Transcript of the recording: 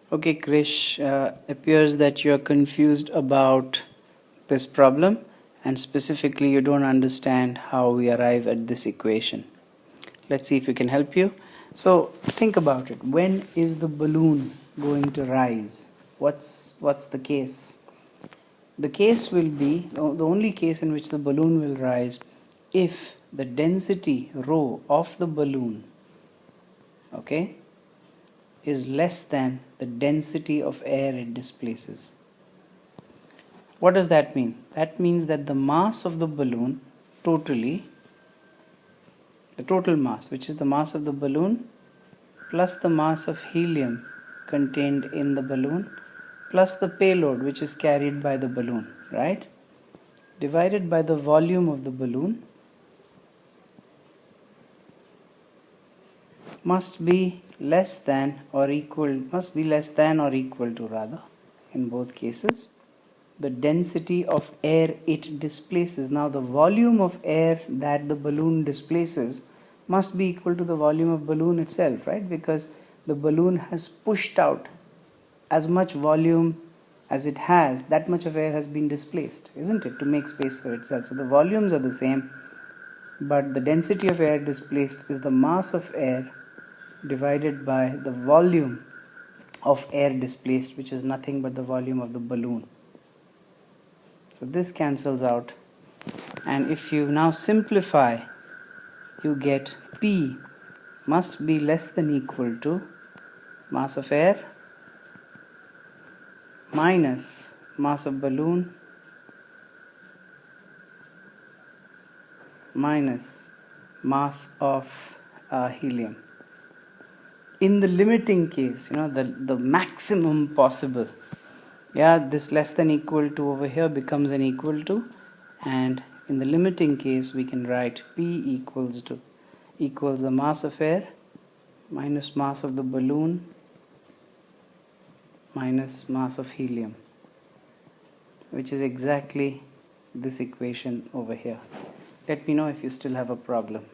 Okay, Krish, appears that you're confused about this problem, and specifically you don't understand how we arrive at this equation. Let's see if we can help you. So think about it. When is the balloon going to rise? What's the case? The case will be, the only case in which the balloon will rise if the density rho of the balloon, okay, is less than the density of air it displaces. What does that mean? That means that the mass of the balloon totally, the total mass, which is the mass of the balloon plus the mass of helium contained in the balloon plus the payload which is carried by the balloon, right? Divided by the volume of the balloon must be less than or equal to, rather, in both cases, the density of air it displaces. Now the volume of air that the balloon displaces must be equal to the volume of balloon itself, right? Because the balloon has pushed out as much volume as it has, that much of air has been displaced, isn't it, to make space for itself. So the volumes are the same, but the density of air displaced is the mass of air divided by the volume of air displaced, which is nothing but the volume of the balloon. So this cancels out, and if you now simplify, you get P must be less than equal to mass of air minus mass of balloon minus mass of helium. In the limiting case, the maximum possible, this less than equal to over here becomes an equal to, and in the limiting case we can write P equals the mass of air minus mass of the balloon minus mass of helium, which is exactly this equation over here. Let me know if you still have a problem.